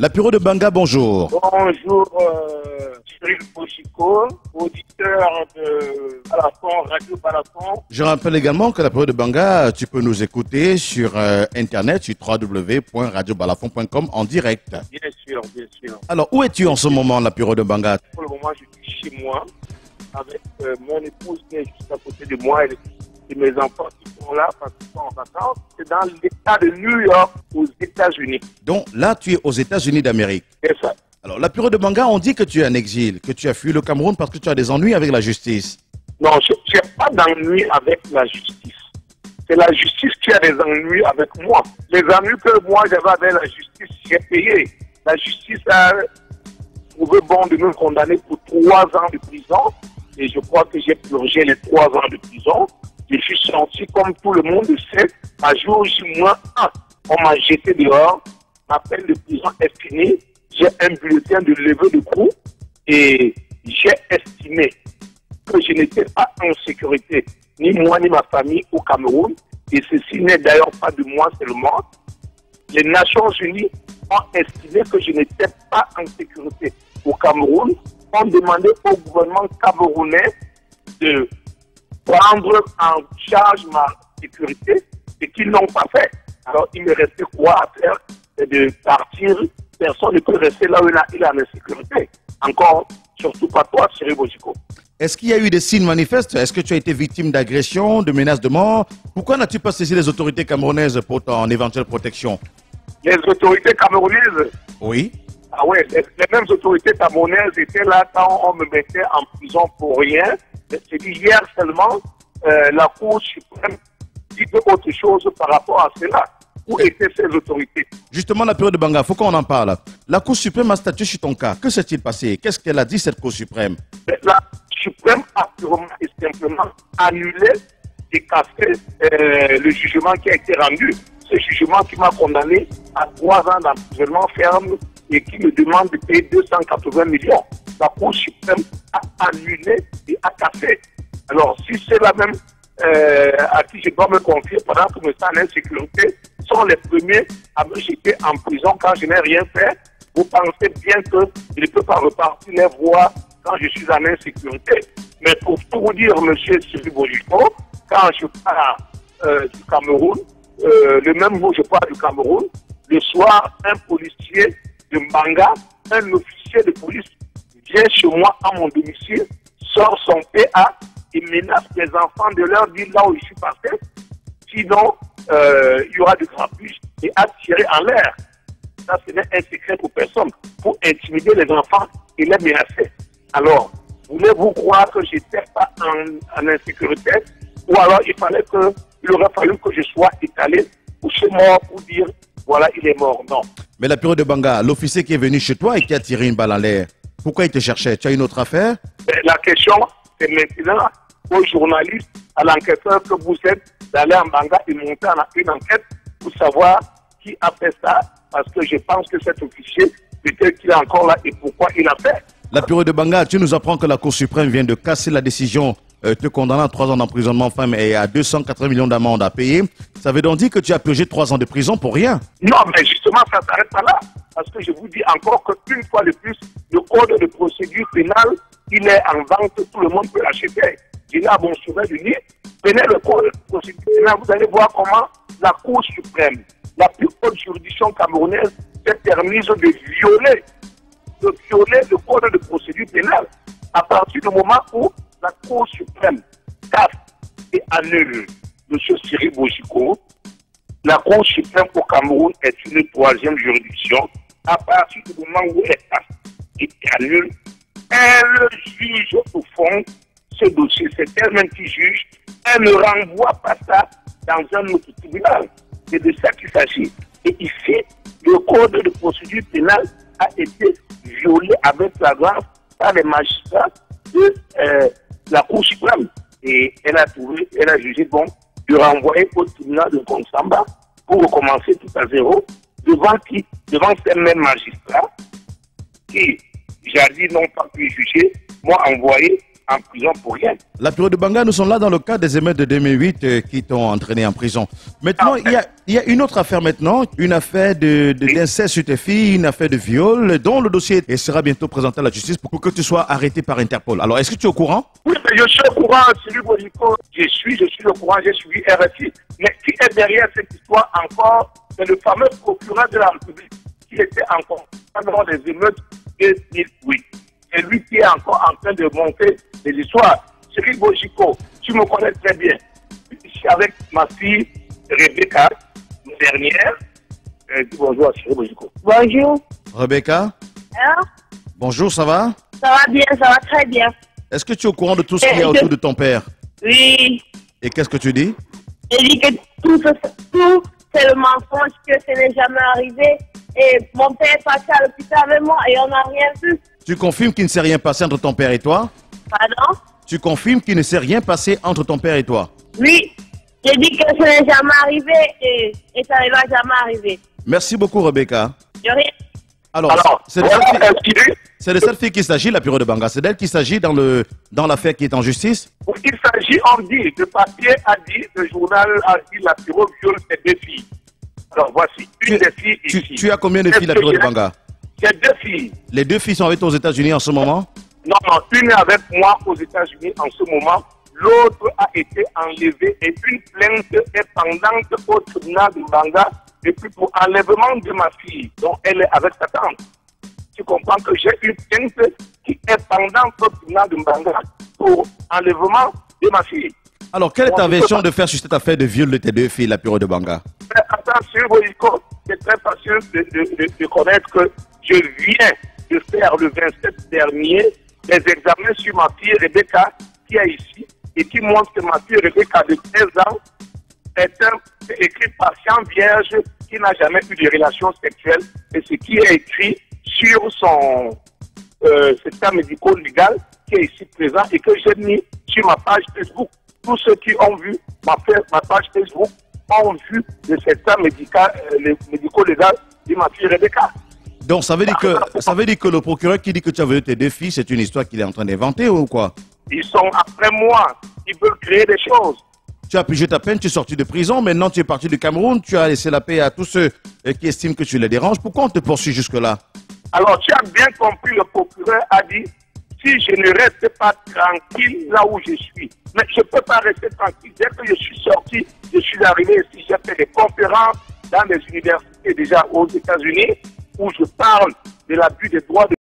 Lapiro de Banga, bonjour. Bonjour, Cyril Bochico, auditeur de Balafon, Radio Balafon. Je rappelle également que Lapiro de Banga, tu peux nous écouter sur Internet, sur www.radiobalafon.com en direct. Bien sûr, bien sûr. Alors, où es-tu en ce moment, Lapiro de Banga? Pour le moment, je suis chez moi, avec mon épouse qui est juste à côté de moi et mes enfants qui sont là parce qu'ils sont en vacances. C'est dans l'État de New York, aux États-Unis. Donc là, tu es aux États-Unis d'Amérique. C'est ça. Alors, Lapiro de Banga, on dit que tu es en exil, que tu as fui le Cameroun parce que tu as des ennuis avec la justice. Non, je n'ai pas d'ennui avec la justice. C'est la justice qui a des ennuis avec moi. Les ennuis que moi j'avais avec la justice, j'ai payé. La justice a trouvé bon de me condamner pour 3 ans de prison. Et je crois que j'ai purgé les 3 ans de prison. Je suis sorti, comme tout le monde le sait, à jour J-1. On m'a jeté dehors. Ma peine de prison est finie. J'ai un bulletin de levée de cours. Et j'ai estimé que je n'étais pas en sécurité, ni moi ni ma famille au Cameroun. Et ceci n'est d'ailleurs pas de moi seulement. Les Nations Unies ont estimé que je n'étais pas en sécurité au Cameroun. On demandait au gouvernement camerounais de prendre en charge ma sécurité et qu'ils n'ont pas fait. Alors il me restait quoi à faire? C'est de partir. Personne ne peut rester là où il est en insécurité. Encore, surtout pas toi, Cyril Bochico. Est-ce qu'il y a eu des signes manifestes? Est-ce que tu as été victime d'agression, de menaces de mort? Pourquoi n'as-tu pas saisi les autorités camerounaises pour ton éventuelle protection? Les autorités camerounaises? Oui. Ah ouais, les mêmes autorités camerounaises étaient là quand on me mettait en prison pour rien. C'est dit hier seulement, la Cour suprême dit autre chose par rapport à cela. Où étaient ces autorités? Justement, la période de Banga, il faut qu'on en parle. La Cour suprême a statué sur ton cas. Que s'est-il passé? Qu'est-ce qu'elle a dit, cette Cour suprême? La suprême a purement et simplement annulé et cassé le jugement qui a été rendu. Ce jugement qui m'a condamné à 3 ans d'emprisonnement ferme et qui me demande de payer 280 millions. La Cour suprême a annulé et a cassé. Alors, si c'est la même à qui je dois me confier pendant que je me sens en insécurité, sont les premiers à me jeter en prison quand je n'ai rien fait, vous pensez bien que je ne peux pas repartir les voies quand je suis en insécurité. Mais pour tout vous dire, monsieur Cyril Bochico, quand je pars du Cameroun, le même jour je pars du Cameroun, le soir, un policier de Banga, un officier de police vient chez moi à mon domicile, sort son PA et menace les enfants de leur dire là où je suis passé, sinon il y aura de grabuge et à tirer en l'air. Ça, ce n'est un secret pour personne, pour intimider les enfants et les menacer. Alors, voulez-vous croire que je n'étais pas en insécurité, ou alors il aurait fallu que je sois étalé couché mort pour dire voilà, il est mort? Non. Mais la période de Banga, l'officier qui est venu chez toi et qui a tiré une balle en l'air, pourquoi il te cherchait? Tu as une autre affaire? La question, c'est maintenant aux journalistes, à l'enquêteur que vous êtes, d'aller en Banga et monter en une enquête pour savoir qui a fait ça, parce que je pense que cet officier, peut-être qu'il est encore là et pourquoi il a fait. La période de Banga, tu nous apprends que la Cour suprême vient de casser la décision te condamnant à 3 ans d'emprisonnement ferme et à 280 millions d'amende à payer. Ça veut donc dire que tu as purgé 3 ans de prison pour rien? Non, mais justement, ça ne s'arrête pas là. Parce que je vous dis encore qu'une fois de plus, le code de procédure pénale, il est en vente, tout le monde peut l'acheter. Je l'ai à mon souvenir du lit. Prenez le code de procédure pénale, vous allez voir comment la Cour suprême, la plus haute juridiction camerounaise, s'est permise de violer le code de procédure pénale à partir du moment où la Cour suprême casse et annule M. Cyril Bochico. La Cour suprême au Cameroun est une 3e juridiction. À partir du moment où elle casse et annule, elle juge au fond ce dossier. C'est elle-même qui juge. Elle ne renvoie pas ça dans un autre tribunal. C'est de ça qu'il s'agit. Et ici, le code de procédure pénale a été violé avec flagrance par les magistrats de la Cour suprême. Et elle a jugé bon de renvoyer au tribunal de Consamba pour recommencer tout à zéro devant qui? Devant ces mêmes magistrats qui, jadis, n'ont pas pu juger, m'ont envoyé en prison pour rien. La Piro de Banga, nous sommes là dans le cas des émeutes de 2008 qui t'ont entraîné en prison. Maintenant, il y a une autre affaire maintenant, une affaire d'inceste sur tes filles, une affaire de viol, dont le dossier sera bientôt présenté à la justice pour que tu sois arrêté par Interpol. Alors, est-ce que tu es au courant? Oui, mais je suis au courant, Sylvie Bodico. Je suis au courant, j'ai suivi RFI. Mais qui est derrière cette histoire encore? C'est le fameux procureur de la République qui était encore pendant les émeutes de 2008. C'est lui qui est encore en train de monter les histoires. Cyril Bojico, tu me connais très bien. Je suis avec ma fille Rebecca, dernière. Dis bonjour à Cyril Bojico. Bonjour. Rebecca? Hein? Bonjour, ça va? Ça va bien, ça va très bien. Est-ce que tu es au courant de tout ce qu'il y a autour de ton père? Oui. Et qu'est-ce que tu dis? Je dis que tout c'est le mensonge, que ce n'est jamais arrivé. Et mon père est passé à l'hôpital avec moi et on n'a rien vu. Tu confirmes qu'il ne s'est rien passé entre ton père et toi? Pardon? Tu confirmes qu'il ne s'est rien passé entre ton père et toi? Oui. Je dis que ce n'est jamais arrivé et ça ne va jamais arriver. Merci beaucoup, Rebecca. De rien. Alors, c'est de cette fille qu'il s'agit, la Piro de Banga. C'est d'elle qu'il s'agit dans l'affaire qui est en justice? Il s'agit, on dit, le papier a dit, le journal a dit, la Piro viole ses deux filles. Alors voici, une des filles ici. Tu as combien de filles, la Piro de Banga? J'ai deux filles. Les deux filles sont avec toi aux États-Unis en ce moment? Non, une est avec moi aux États-Unis en ce moment. L'autre a été enlevée et une plainte est pendante au tribunal de Banga depuis pour enlèvement de ma fille. Donc elle est avec sa tante. Tu comprends que j'ai une plainte qui est pendante au tribunal de Banga pour enlèvement de ma fille. Alors, quelle est ta version de faire sur cette affaire de viol de tes deux filles, la Piro de Banga? Attention, Boliko, c'est très facile de connaître que je viens de faire le 27 dernier des examens sur ma fille Rebecca qui est ici et qui montre que ma fille Rebecca de 13 ans est écrit patient vierge qui n'a jamais eu de relations sexuelles et ce qui est écrit sur son certificat médico-légal qui est ici présent et que j'ai mis sur ma page Facebook. Tous ceux qui ont vu ma page Facebook ont vu le certificat médico-légal de ma fille Rebecca. Donc ça veut dire que le procureur qui dit que tu as violé tes deux filles, c'est une histoire qu'il est en train d'inventer ou quoi? Ils sont après moi, ils veulent créer des choses. Tu as purgé ta peine, tu es sorti de prison, maintenant tu es parti du Cameroun, tu as laissé la paix à tous ceux qui estiment que tu les déranges. Pourquoi on te poursuit jusque-là? Alors tu as bien compris, le procureur a dit, si je ne reste pas tranquille là où je suis, mais je ne peux pas rester tranquille. Dès que je suis sorti, je suis arrivé ici, j'ai fait des conférences dans des universités déjà aux États-Unis où je parle de l'abus des droits de